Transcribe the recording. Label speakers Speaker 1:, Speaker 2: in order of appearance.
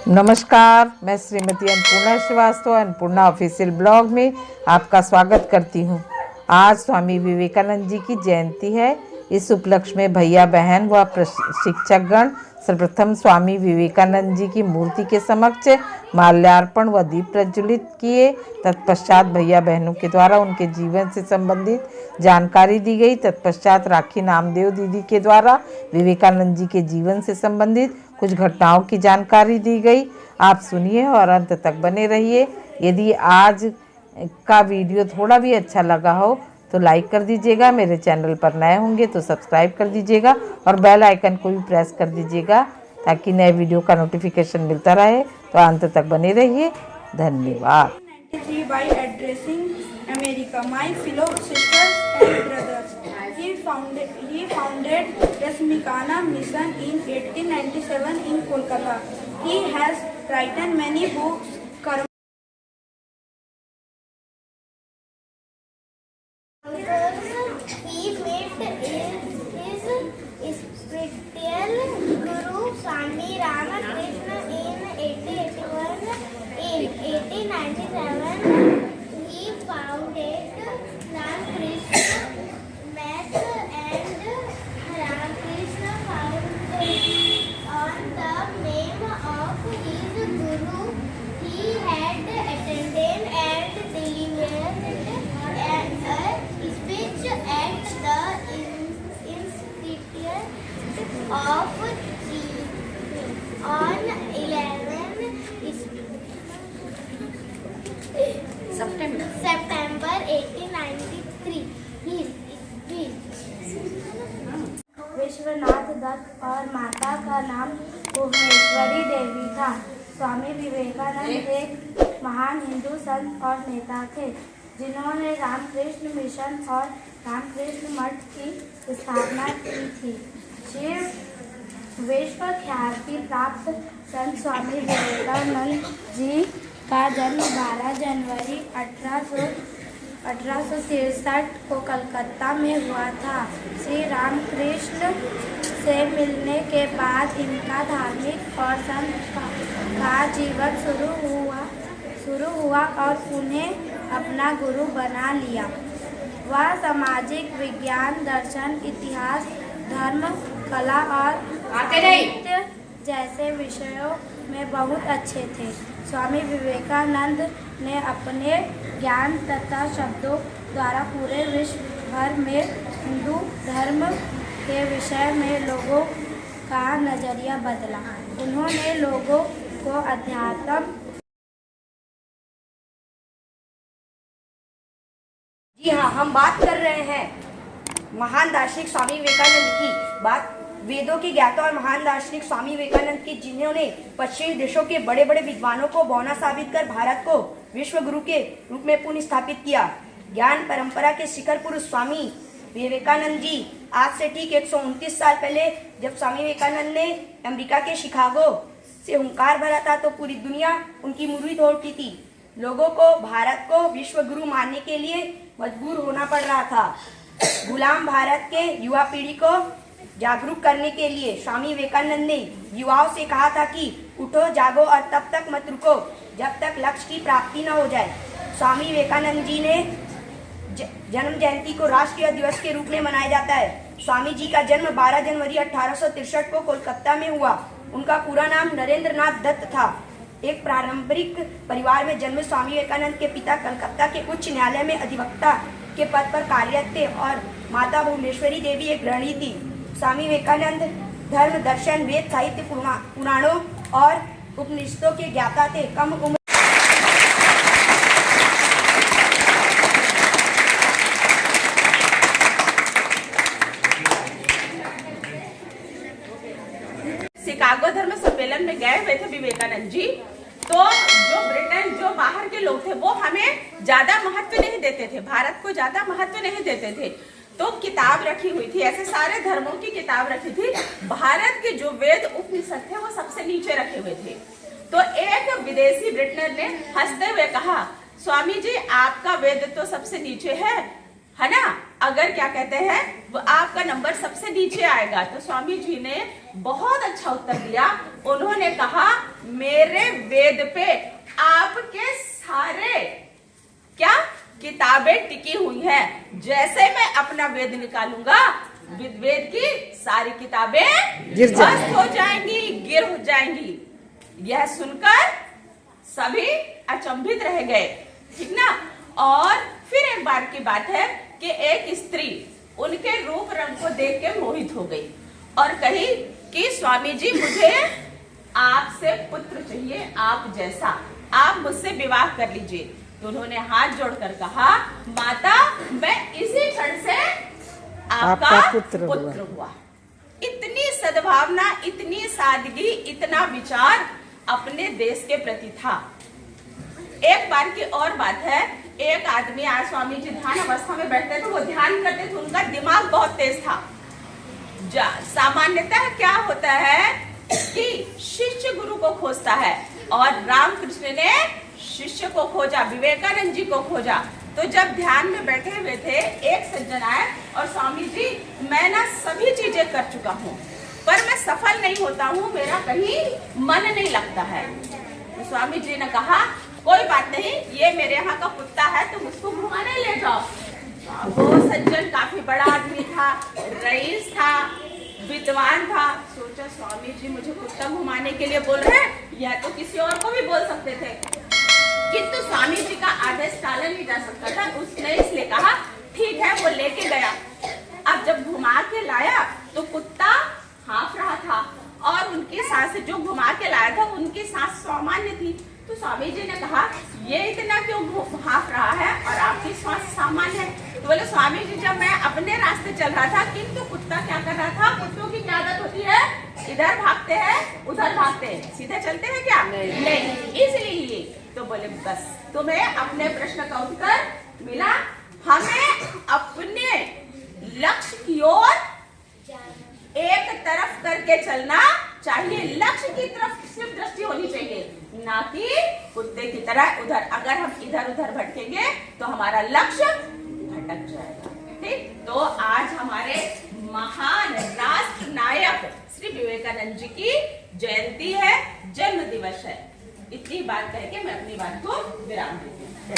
Speaker 1: नमस्कार, मैं Shrimati Annapurna Srivastava Annapurna official blog में आपका स्वागत करती हूँ। आज स्वामी विवेकानंद जी की जयंती है। इस उपलक्ष्य में भैया बहन व शिक्षकगण सर्वप्रथम स्वामी विवेकानंद जी की मूर्ति के समक्ष माल्यार्पण व दीप प्रज्वलित किए। तत्पश्चात भैया बहनों के द्वारा उनके जीवन से संबंधित जानकारी दी गई। तत्पश्चात राखी नामदेव दीदी के द्वारा विवेकानंद जी के जीवन से संबंधित कुछ घटनाओं की जानकारी दी गई। आप सुनिए और अंत तक बने रहिए। यदि आज का वीडियो थोड़ा भी अच्छा लगा हो तो लाइक कर दीजिएगा। मेरे चैनल पर नए होंगे तो सब्सक्राइब कर दीजिएगा और बेल आइकन को भी प्रेस कर दीजिएगा ताकि नए वीडियो का नोटिफिकेशन मिलता रहे। तो अंत तक बने रहिए। धन्यवाद।
Speaker 2: 1993 by addressing America, my fellow sisters and brothers. He founded Rasmikana Mission in 1897 in Kolkata. He has written many books.
Speaker 3: He met his spiritual guru Swami Ramakrishna in 1881. In 1897, he founded Ramakrishna Math and Ramakrishna Foundation on the name of his guru. He had attended and delivered a speech at the Institute of on 11 September 1893. Vishwanath Dutt और माता का नाम भुवनेश्वरी देवी था। स्वामी विवेकानंद एक महान हिंदू संत और नेता थे जिन्होंने रामकृष्ण मिशन और रामकृष्ण मठ की स्थापना की थी। विश्व ख्याति प्राप्त संत स्वामी विवेकानंद जी का जन्म 12 जनवरी 1863 को कलकत्ता में हुआ था। श्री रामकृष्ण से मिलने के बाद इनका धार्मिक और संत का जीवन शुरू हुआ और उन्हें अपना गुरु बना लिया। वह सामाजिक विज्ञान, दर्शन, इतिहास, धर्म, कला और साहित्य जैसे विषयों में बहुत अच्छे थे। स्वामी विवेकानंद ने अपने ज्ञान तथा शब्दों द्वारा पूरे विश्व भर में हिंदू धर्म के विषय में लोगों का नजरिया बदला। उन्होंने लोगों को अध्यात्म।
Speaker 4: जी हाँ, हम बात कर रहे हैं महान दार्शनिक स्वामी विवेकानंद की। बात वेदों के ज्ञाता और महान दार्शनिक स्वामी विवेकानंद की, जिन्होंने पश्चिमी देशों के बड़े बड़े विद्वानों को बौना साबित कर भारत को विश्व गुरु के रूप में पुनः स्थापित किया। ज्ञान परंपरा के शिखर पुरुष स्वामी विवेकानंद जी आज से ठीक 129 साल पहले जब स्वामी विवेकानंद ने अमेरिका के शिकागो से हुंकार भरा था तो पूरी दुनिया उनकी मुरीद हो उठी थी। लोगों को भारत को विश्व गुरु मानने के लिए मजबूर होना पड़ रहा था। गुलाम भारत के युवा पीढ़ी को जागरूक करने के लिए स्वामी विवेकानंद ने युवाओं से कहा था कि उठो, जागो और तब तक मत रुको जब तक लक्ष्य की प्राप्ति न हो जाए। स्वामी विवेकानंद जी ने जन्म जयंती को राष्ट्रीय दिवस के रूप में मनाया जाता है। स्वामी जी का जन्म 12 जनवरी 1863 को कोलकाता में हुआ। उनका पूरा नाम नरेंद्र नाथ दत्त था। एक पारंपरिक परिवार में जन्मे स्वामी विवेकानंद के पिता कलकत्ता के उच्च न्यायालय में अधिवक्ता के पद पर कार्यरत थे और माता भुवनेश्वरी देवी एक गृहिणी थी। स्वामी विवेकानंद धर्म, दर्शन, वेद, साहित्य, पुराणों और उपनिषदों के ज्ञाता थे। कम उम्र
Speaker 5: शिकागो धर्म सम्मेलन में गए हुए थे विवेकानंद जी। तो जो ब्रिटेन, जो बाहर के लोग थे वो हमें ज्यादा महत्व नहीं देते थे, भारत को ज्यादा महत्व नहीं देते थे। तो किताब रखी हुई थी, ऐसे सारे धर्मों की किताब रखी थी। भारत के जो वेद उपनिषद थे वो सबसे नीचे रखे हुए थे। तो एक विदेशी ब्रिटनर ने हंसते हुए कहा, स्वामी जी आपका वेद तो सबसे नीचे है, है ना। अगर क्या कहते हैं वो आपका नंबर सबसे नीचे आएगा। तो स्वामी जी ने बहुत अच्छा उत्तर दिया। उन्होंने कहा मेरे वेद पे आपके सारे क्या किताबें टिकी हुई हैं। जैसे मैं अपना वेद निकालूंगा वेद की सारी किताबें ध्वस्त हो जाएंगी, गिर हो जाएंगी। यह सुनकर सभी अचंभित रह गए, ठीक ना। और फिर एक बार की बात है कि एक स्त्री उनके रूप रंग को देख के मोहित हो गई और कही कि स्वामी जी मुझे आपसे पुत्र चाहिए, आप जैसा, आप मुझसे विवाह कर लीजिए। तो उन्होंने हाथ जोड़कर कहा माता मैं इसी क्षण से आपका पुत्र हुआ। इतनी सद्भावना, इतनी सादगी, इतना विचार अपने देश के प्रति था। एक बार की और बात है, एक आदमी आज स्वामी जी ध्यान अवस्था में बैठते थे, वो ध्यान करते थे, उनका दिमाग बहुत तेज था। सामान्यतः क्या होता है कि शिष्य गुरु को खोजता है और रामकृष्ण ने शिष्य को खोजा, विवेकानंद जी को खोजा। तो जब ध्यान में बैठे हुए थे एक सज्जन आए और स्वामी जी मैं ना सभी चीजें कर चुका हूँ पर मैं सफल नहीं होता हूँ, मेरा कहीं मन नहीं लगता है। तो स्वामी जी ने कहा कोई बात नहीं, ये मेरे यहाँ का कुत्ता है, तुम उसको घुमाने ले जाओ। वो सज्जन काफी बड़ा आदमी था, रईस था, विद्वान था। सोचा स्वामी जी मुझे कुत्ता घुमाने के लिए बोल रहे हैं, यह तो किसी और को भी बोल सकते थे, किंतु स्वामी जी का आदेश टाला नहीं जा सकता था। उसने इसलिए कहा ठीक है, वो लेके गया। अब जब घुमा के लाया तो कुत्ता हाँफ रहा था और उनकी सांस जो घुमा के लाया था उनकी सांस सामान्य थी। तो स्वामी जी ने कहा ये इतना क्यों हाँफ रहा है और आपकी सांस सामान्य है। तो बोले स्वामी जी जब मैं अपने रास्ते चल रहा था किंतु कुत्ता क्या कर रहा था, कुत्तों की क्या आदत होती है, इधर भागते हैं उधर भागते हैं, सीधे चलते हैं क्या, नहीं। इसलिए तो बोले बस तुम्हें अपने प्रश्न का उत्तर मिला। हमें अपने लक्ष्य की ओर एक तरफ करके चलना चाहिए, लक्ष्य की तरफ सिर्फ दृष्टि होनी चाहिए, ना कि कुत्ते की तरह उधर। अगर हम इधर उधर भटकेंगे तो हमारा लक्ष्य भटक जाएगा। ठीक, तो आज हमारे महान राष्ट्र नायक श्री विवेकानंद जी की जयंती है, जन्म दिवस है। इतनी बात करके मैं अपनी बात को विराम देती हूँ।